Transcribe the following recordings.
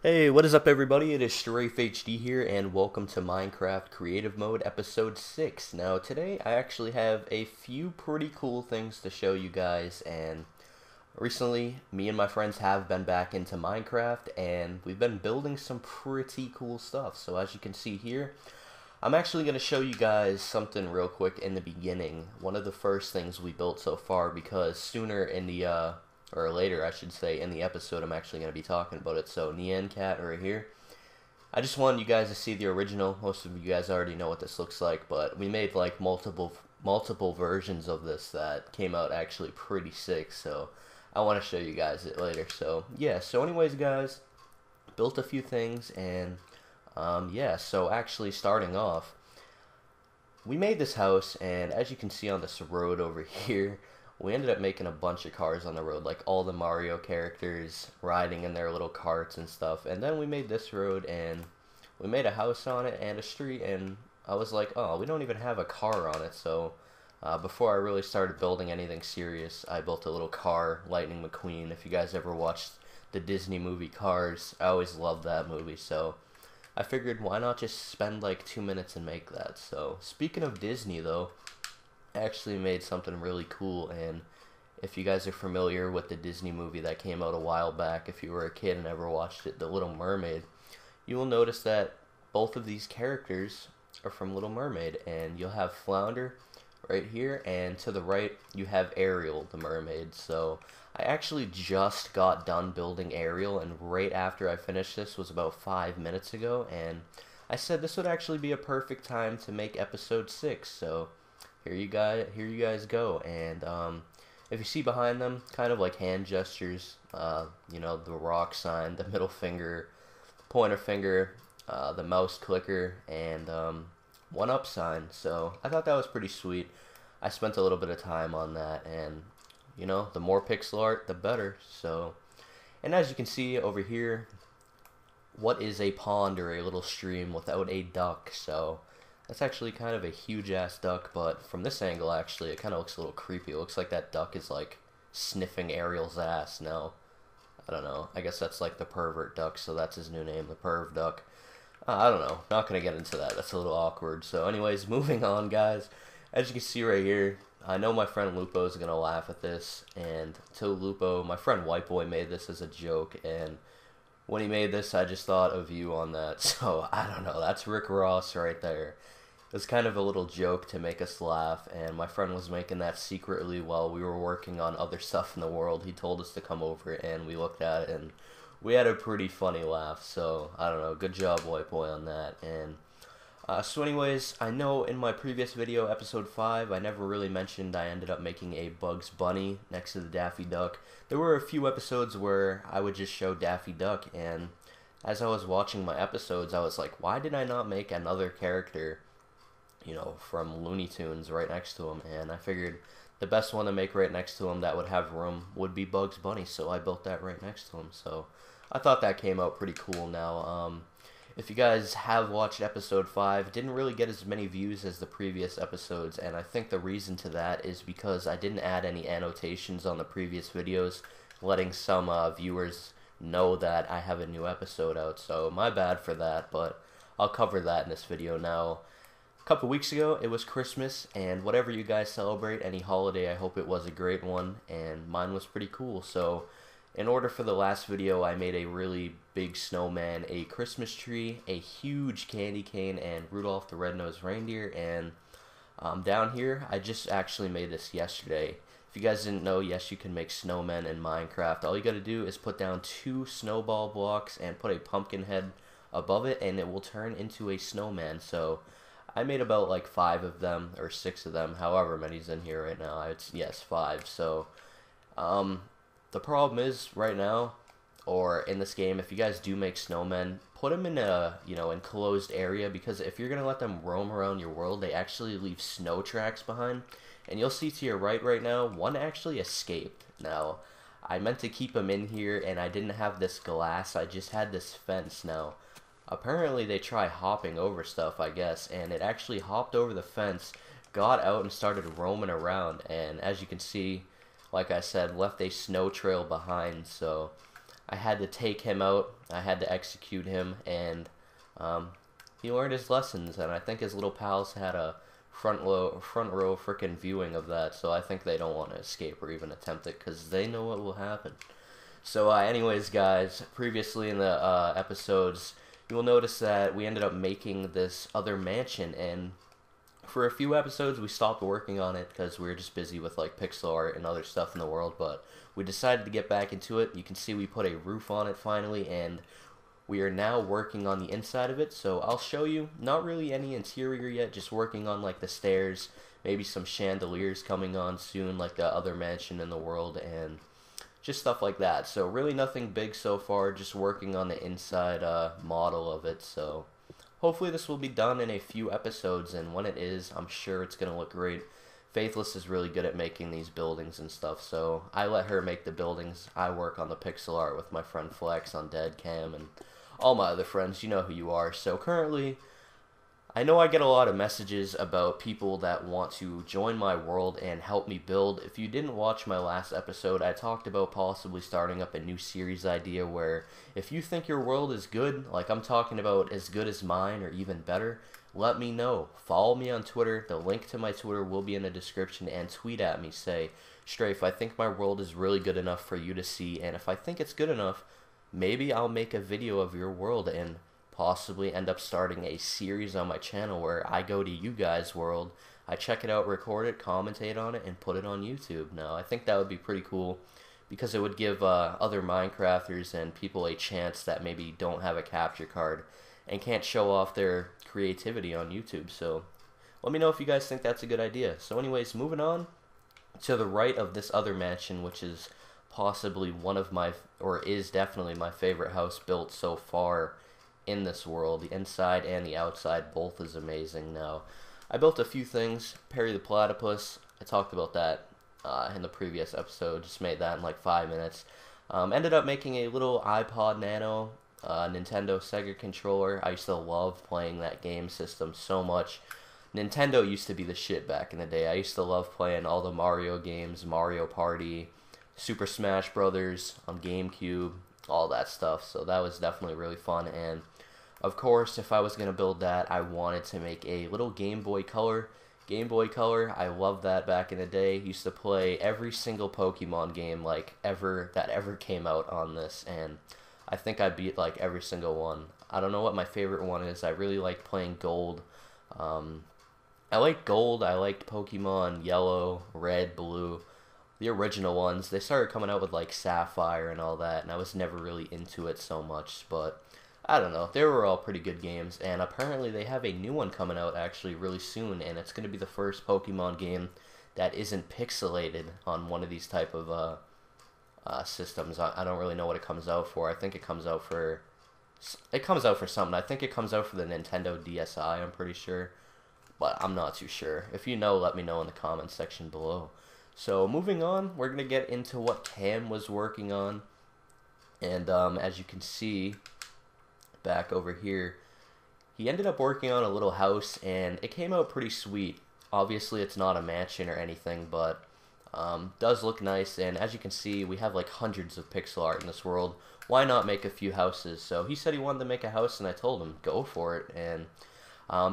Hey, what is up everybody? It is Strafe HD here and welcome to Minecraft Creative Mode episode 6. Now today I actually have a few pretty cool things to show you guys, and recently me and my friends have been back into Minecraft and we've been building some pretty cool stuff. So as you can see here, I'm actually going to show you guys something real quick in the beginning. One of the first things we built so far, because sooner in the or later I should say in the episode I'm actually going to be talking about it. So Nyan Cat right here. I just wanted you guys to see the original. Most of you guys already know what this looks like, but we made like multiple versions of this that came out actually pretty sick. So I want to show you guys it later. So yeah, so anyways guys, built a few things, and yeah, so actually starting off, we made this house, and as you can see on this road over here, we ended up making a bunch of cars on the road, like all the Mario characters riding in their little carts and stuff. And then we made this road, and we made a house on it and a street, and I was like, oh, we don't even have a car on it. So before I really started building anything serious, I built a little car, Lightning McQueen. If you guys ever watched the Disney movie Cars, I always loved that movie, so I figured why not just spend like 2 minutes and make that. So speaking of Disney though, I actually made something really cool, and if you guys are familiar with the Disney movie that came out a while back, if you were a kid and ever watched it, The Little Mermaid, you will notice that both of these characters are from Little Mermaid, and you'll have Flounder right here, and to the right you have Ariel the mermaid. So I actually just got done building Ariel, and right after I finished this was about 5 minutes ago, and I said this would actually be a perfect time to make episode 6. So here you guys go. And if you see behind them, kind of like hand gestures, you know, the rock sign, the middle finger, pointer finger, the mouse clicker, and one up sign. So I thought that was pretty sweet. I spent a little bit of time on that, and you know, the more pixel art, the better. So, and as you can see over here, what is a pond or a little stream without a duck? So that's actually kind of a huge ass duck, but from this angle actually it kind of looks a little creepy. It looks like that duck is like sniffing Ariel's ass. No, I don't know. I guess that's like the pervert duck, so that's his new name, the perv duck. I don't know. Not gonna get into that. That's a little awkward. So, anyways, moving on, guys. As you can see right here, I know my friend Lupo is gonna laugh at this, and to Lupo, my friend White Boy made this as a joke, and when he made this, I just thought of you on that. So I don't know. That's Rick Ross right there. It was kind of a little joke to make us laugh, and my friend was making that secretly while we were working on other stuff in the world. He told us to come over, and we looked at it, and we had a pretty funny laugh. So I don't know. Good job, White Boy, on that. And so anyways, I know in my previous video, episode 5, I never really mentioned I ended up making a Bugs Bunny next to the Daffy Duck. There were a few episodes where I would just show Daffy Duck, and as I was watching my episodes, I was like, why did I not make another character, you know, from Looney Tunes right next to him? And I figured the best one to make right next to him that would have room would be Bugs Bunny, so I built that right next to him. So I thought that came out pretty cool. Now, if you guys have watched episode 5, it didn't really get as many views as the previous episodes, and I think the reason to that is because I didn't add any annotations on the previous videos, letting some viewers know that I have a new episode out, so my bad for that, but I'll cover that in this video. Now, a couple weeks ago, it was Christmas, and whatever you guys celebrate, any holiday, I hope it was a great one, and mine was pretty cool. So in order for the last video, I made a really big snowman, a Christmas tree, a huge candy cane, and Rudolph the Red-Nosed Reindeer. And down here, I just actually made this yesterday. If you guys didn't know, yes, you can make snowmen in Minecraft. All you gotta do is put down 2 snowball blocks and put a pumpkin head above it, and it will turn into a snowman. So I made about like 5 of them, or 6 of them, however many's in here right now. It's, yes, 5. So um, the problem is right now, or in this game, if you guys do make snowmen, put them in a, you know, enclosed area, because if you're gonna let them roam around your world, they actually leave snow tracks behind. And you'll see to your right now, one actually escaped. Now, I meant to keep him in here, and I didn't have this glass. I just had this fence. Now, apparently they try hopping over stuff, I guess, and it actually hopped over the fence, got out, and started roaming around. And as you can see, like I said, left a snow trail behind. So I had to take him out. I had to execute him, and he learned his lessons. And I think his little pals had a front row freaking viewing of that. So I think they don't want to escape or even attempt it because they know what will happen. So, anyways, guys, previously in the episodes, you will notice that we ended up making this other mansion, and for a few episodes we stopped working on it because we were just busy with like pixel art and other stuff in the world, but we decided to get back into it. You can see we put a roof on it finally, and we are now working on the inside of it. So I'll show you, not really any interior yet, just working on like the stairs, maybe some chandeliers coming on soon, like the other mansion in the world, and just stuff like that. So really nothing big so far, just working on the inside model of it. So hopefully this will be done in a few episodes, and when it is, I'm sure it's going to look great. Faithless is really good at making these buildings and stuff, so I let her make the buildings. I work on the pixel art with my friend Flex on Deadcam and all my other friends. You know who you are. So currently, I know I get a lot of messages about people that want to join my world and help me build. If you didn't watch my last episode, I talked about possibly starting up a new series idea where if you think your world is good, like I'm talking about as good as mine or even better, let me know. Follow me on Twitter. The link to my Twitter will be in the description, and tweet at me. Say, Strafe, I think my world is really good enough for you to see, and if I think it's good enough, maybe I'll make a video of your world and possibly end up starting a series on my channel where I go to you guys' world, I check it out, record it, commentate on it, and put it on YouTube. Now, I think that would be pretty cool because it would give other Minecrafters and people a chance that maybe don't have a capture card and can't show off their creativity on YouTube. So let me know if you guys think that's a good idea. So anyways, moving on to the right of this other mansion, which is possibly one of my, or is definitely my favorite house built so far in this world. The inside and the outside both is amazing. Now, I built a few things. Perry the Platypus, I talked about that in the previous episode, just made that in like 5 minutes. Ended up making a little iPod Nano, Nintendo Sega controller. I used to love playing that game system so much. Nintendo used to be the shit back in the day. I used to love playing all the Mario games, Mario Party, Super Smash Brothers on GameCube, all that stuff. So that was definitely really fun. And of course, if I was going to build that, I wanted to make a little Game Boy Color. Game Boy Color, I loved that back in the day. Used to play every single Pokemon game like that ever came out on this, and I think I beat like every single one. I don't know what my favorite one is. I really like playing Gold. I like Gold. I liked Pokemon Yellow, Red, Blue. The original ones. They started coming out with like Sapphire and all that, and I was never really into it so much, but I don't know. They were all pretty good games, and apparently they have a new one coming out actually really soon, and it's going to be the first Pokemon game that isn't pixelated on one of these type of systems. I don't really know what it comes out for. I think it comes out for something. I think it comes out for the Nintendo DSi, I'm pretty sure, but I'm not too sure. If you know, let me know in the comments section below. So moving on, we're going to get into what Cam was working on, and as you can see back over here, he ended up working on a little house, and it came out pretty sweet. Obviously, it's not a mansion or anything, but does look nice, and as you can see, we have like hundreds of pixel art in this world. Why not make a few houses? So he said he wanted to make a house, and I told him, go for it. And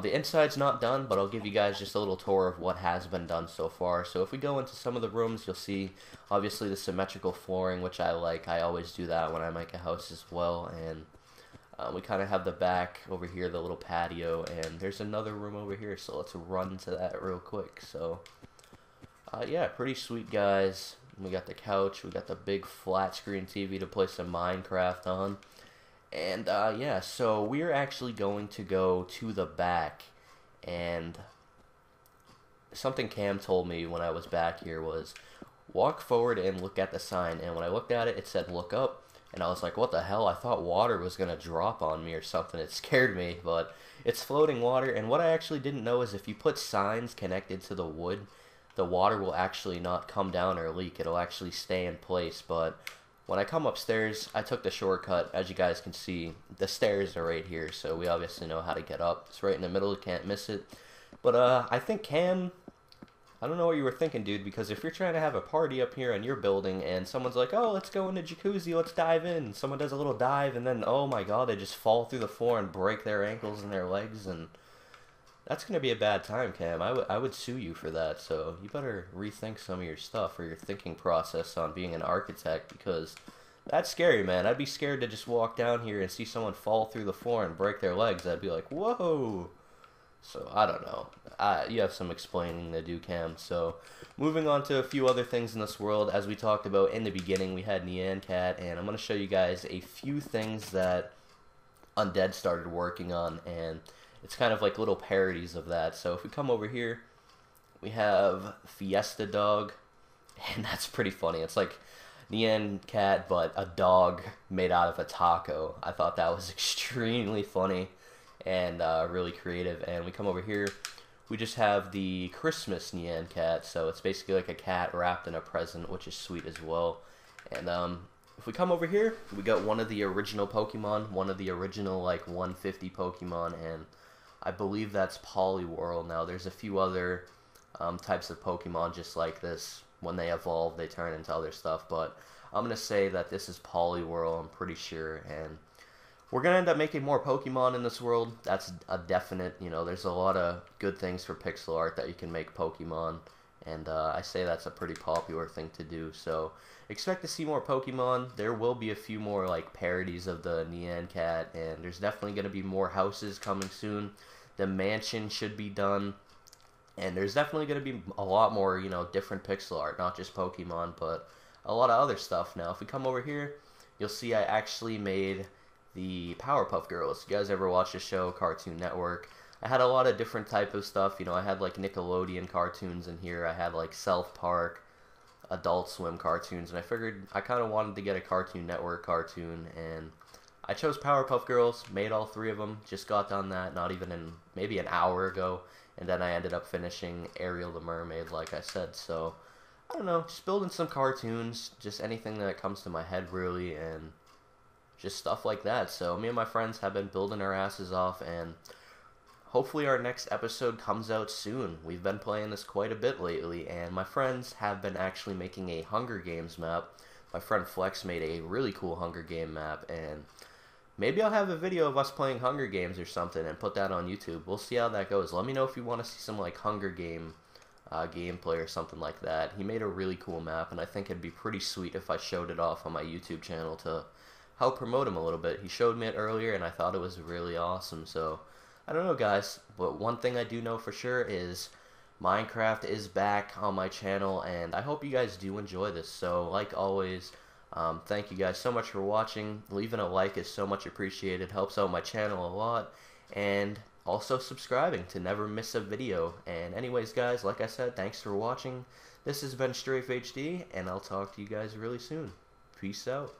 the inside's not done, but I'll give you guys just a little tour of what has been done so far. So if we go into some of the rooms, you'll see, obviously, the symmetrical flooring, which I like. I always do that when I make a house as well, and we kind of have the back over here, the little patio, and there's another room over here, so let's run to that real quick. So yeah, pretty sweet, guys. We got the couch, we got the big flat screen TV to play some Minecraft on, and yeah, so we're actually going to go to the back, and something Cam told me when I was back here was walk forward and look at the sign, and when I looked at it, it said look up. And I was like, what the hell? I thought water was going to drop on me or something. It scared me, but it's floating water. And what I actually didn't know is if you put signs connected to the wood, the water will actually not come down or leak. It'll actually stay in place. But when I come upstairs, I took the shortcut. As you guys can see, the stairs are right here, so we obviously know how to get up. It's right in the middle. You can't miss it. But I think Cam I don't know what you were thinking, dude, because if you're trying to have a party up here in your building and someone's like, oh, let's go in the jacuzzi, let's dive in. Someone does a little dive and then, oh my god, they just fall through the floor and break their ankles and their legs, and that's going to be a bad time, Cam. I would sue you for that, so you better rethink some of your stuff or your thinking process on being an architect, because that's scary, man. I'd be scared to just walk down here and see someone fall through the floor and break their legs. I'd be like, whoa. So, I don't know. You have some explaining to do, Cam. So, moving on to a few other things in this world. As we talked about in the beginning, we had Nyan Cat, and I'm going to show you guys a few things that Undead started working on, and it's kind of like little parodies of that. So, if we come over here, we have Fiesta Dog, and that's pretty funny. It's like Nyan Cat, but a dog made out of a taco. I thought that was extremely funny and really creative. And we come over here, we just have the Christmas Nyan Cat, so it's basically like a cat wrapped in a present, which is sweet as well. And if we come over here, we got one of the original Pokemon, one of the original like 150 Pokemon, and I believe that's Poliwhirl. Now there's a few other types of Pokemon just like this. When they evolve, they turn into other stuff, but I'm going to say that this is Poliwhirl, I'm pretty sure, and we're going to end up making more Pokemon in this world. That's a definite, you know, there's a lot of good things for pixel art that you can make Pokemon, and I say that's a pretty popular thing to do, so expect to see more Pokemon. There will be a few more, like, parodies of the Nyan Cat, and there's definitely going to be more houses coming soon. The mansion should be done. And there's definitely going to be a lot more, you know, different pixel art, not just Pokemon, but a lot of other stuff. Now, if we come over here, you'll see I actually made the Powerpuff Girls. You guys ever watch the show, Cartoon Network? I had a lot of different type of stuff. You know, I had, like, Nickelodeon cartoons in here. I had, like, South Park, Adult Swim cartoons, and I figured I kind of wanted to get a Cartoon Network cartoon, and I chose Powerpuff Girls, made all three of them, just got done that, not even in, maybe an hour ago. And then I ended up finishing Ariel the Mermaid, like I said. So, I don't know, just building some cartoons, just anything that comes to my head, really, and just stuff like that. So, me and my friends have been building our asses off, and hopefully our next episode comes out soon. We've been playing this quite a bit lately, and my friends have been actually making a Hunger Games map. My friend Flex made a really cool Hunger Game map, and maybe I'll have a video of us playing Hunger Games or something and put that on YouTube. We'll see how that goes. Let me know if you want to see some like Hunger Game gameplay or something like that. He made a really cool map, and I think it'd be pretty sweet if I showed it off on my YouTube channel to help promote him a little bit. He showed me it earlier, and I thought it was really awesome. So, I don't know, guys, but one thing I do know for sure is Minecraft is back on my channel, and I hope you guys do enjoy this. So, like always, thank you guys so much for watching. Leaving a like is so much appreciated, helps out my channel a lot, and also subscribing to never miss a video. And anyways, guys, like I said, thanks for watching. This has been Strafe HD, and I'll talk to you guys really soon. Peace out.